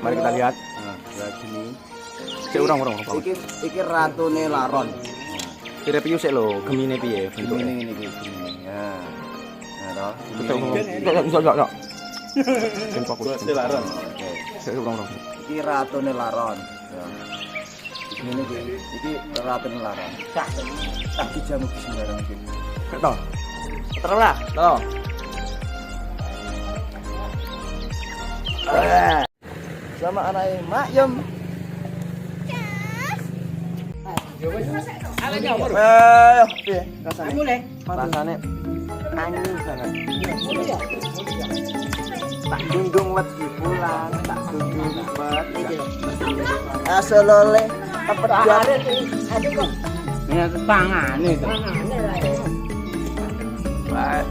Mari kita lihat. Nah, gini. Cek urang. Iki ratune laron. Kira piye sik lho, gemine piye bentuke? Ini gini. Ya. Nah, Enggak. Sing fokus. laron. Cek urang. Iki ratune laron. Ya. Ini iki ratune laron. Tak dijamu sembarang iki. Ketok. Terlah, to. Sama anake Mak Yum. Piye rasane? Rasane anyep banget. Tak dungdung wedi pulang, tak dungdung wedi. Asolole pepedat. Aduh kok. Ya pangane to. Wah.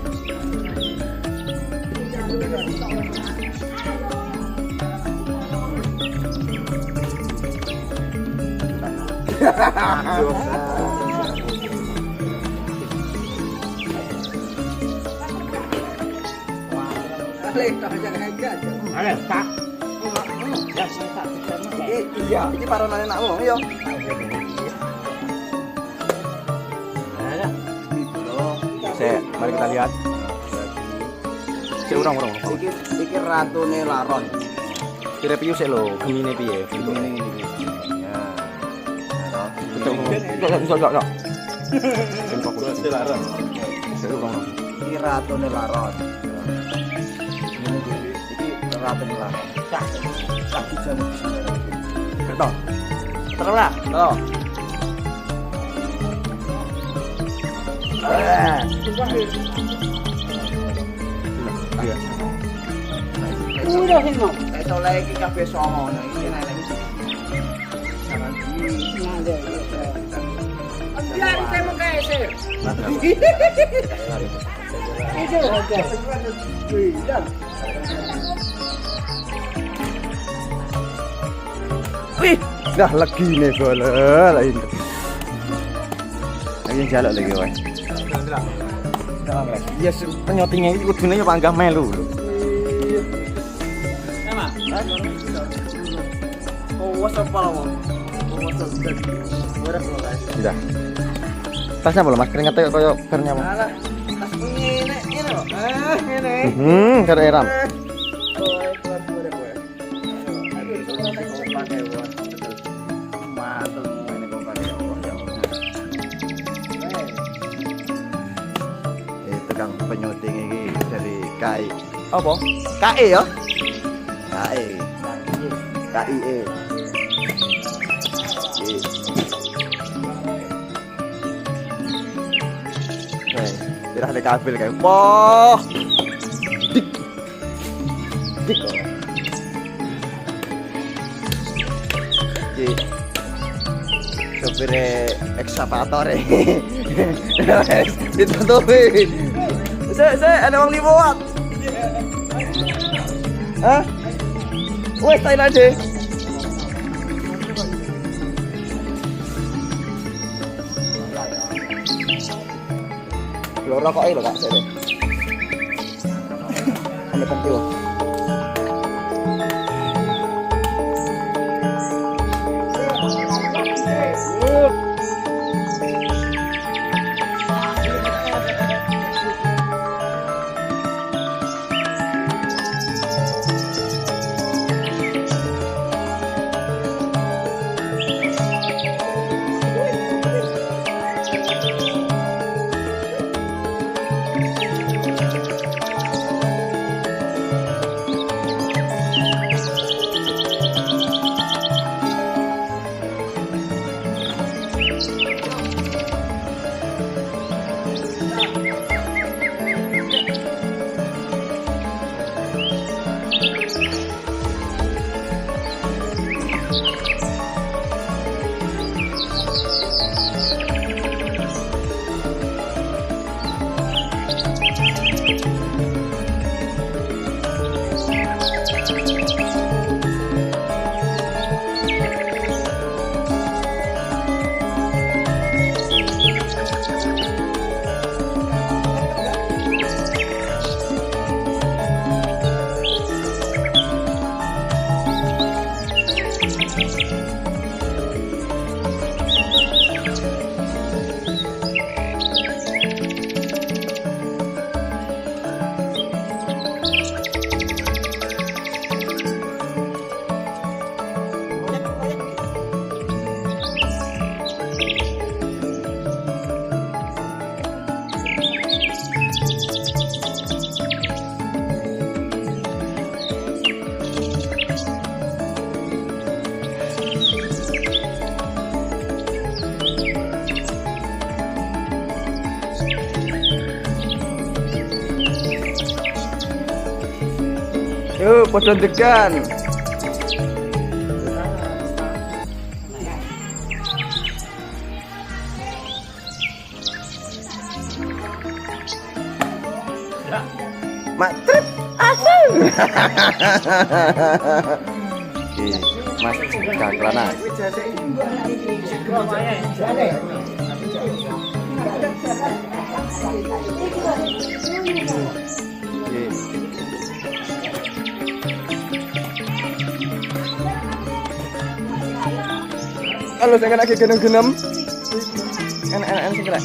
Ale, tak. Ya, tak. Iya, iki paronane nakmu, yo. Cek, mari kita lihat. Cek urang. Iki ratune laron. Kira piye sik lho, gemine piye bentuke? Ini. Ya. Enggak. Sing fokus. laron. Cek urang. Iki ratune laron. Iki ratune laron. Tak dijamu sembarang iki. Ketok. Terlah, to. Iya. Udah sing mau. Soleh iki kabeh songo nang iki nek jangan Nade. Biar temo kaese. Itu aja. Wih, dah legine bola lain. Lagi jaluk lagi wae. Ya penyotingnya iki kudune ya panggah melu lho. what's up Palawang? Sudah. Tasnya belum Mas keringetnya koyo bernya mau. Alah, tas ngene lho. Ngene. Karo eram. Tukang penyuting ini dari KI. Apa? KI ya? KI. KIE. Tidak ada kabel kayak. Wah. Dik. Dik. Iki sopire ekskavator e. Ditutupi. Ada wong liwat. Hah? Wes tain aja. Lo rokok lho Kak, sik. Ane pentil. podo degan. Matrip asal. Mas kakelana. Halo, saya kena geneng-geneng. Enak-enak sing kena.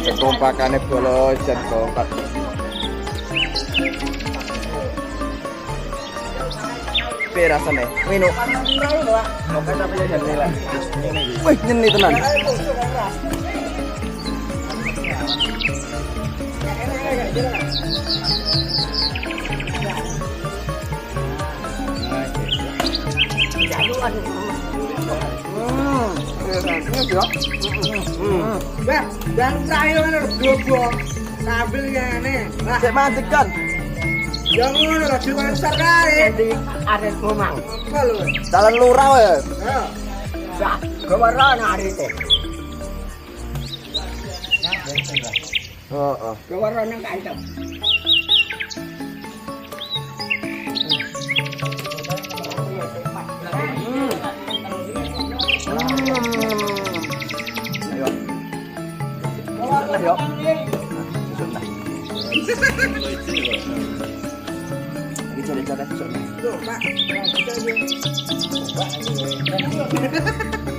Kekompakannya bolos dan kompak. Piye rasane? Minum. Kompak tapi ya jane lah. Wih, nyeni tenan. Dan saya kan goblok. Sambil ngene. Lah, Cek mancing kan. yang ngono lho diwansar kae. Di aret ngomong. Apa lho? Jalan lurah wae. Ayo. Sak, gawaran arete. Heeh. Gawaran nang kancam. Ayo. Ayo. Ini cara-cara susun. Tuh, Pak.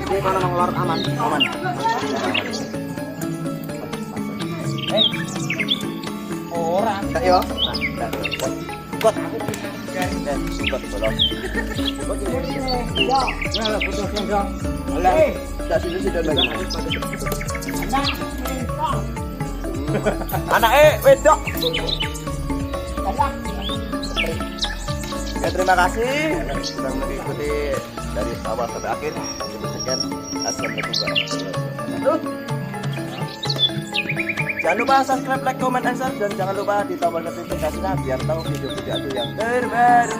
Ini mana ngelor aman? Aman. Orang. Ayo. Kot. Kot bolong. Ya, ya putus dong. Alah, dak situ-situ lagi. Anak wedok. Ya, terima kasih sudah mengikuti dari awal sampai akhir. Sekian, assalamualaikum warahmatullahi wabarakatuh. Jangan lupa subscribe, like, comment, and share, dan jangan lupa ditambah notifikasinya biar tahu video-video aku yang terbaru.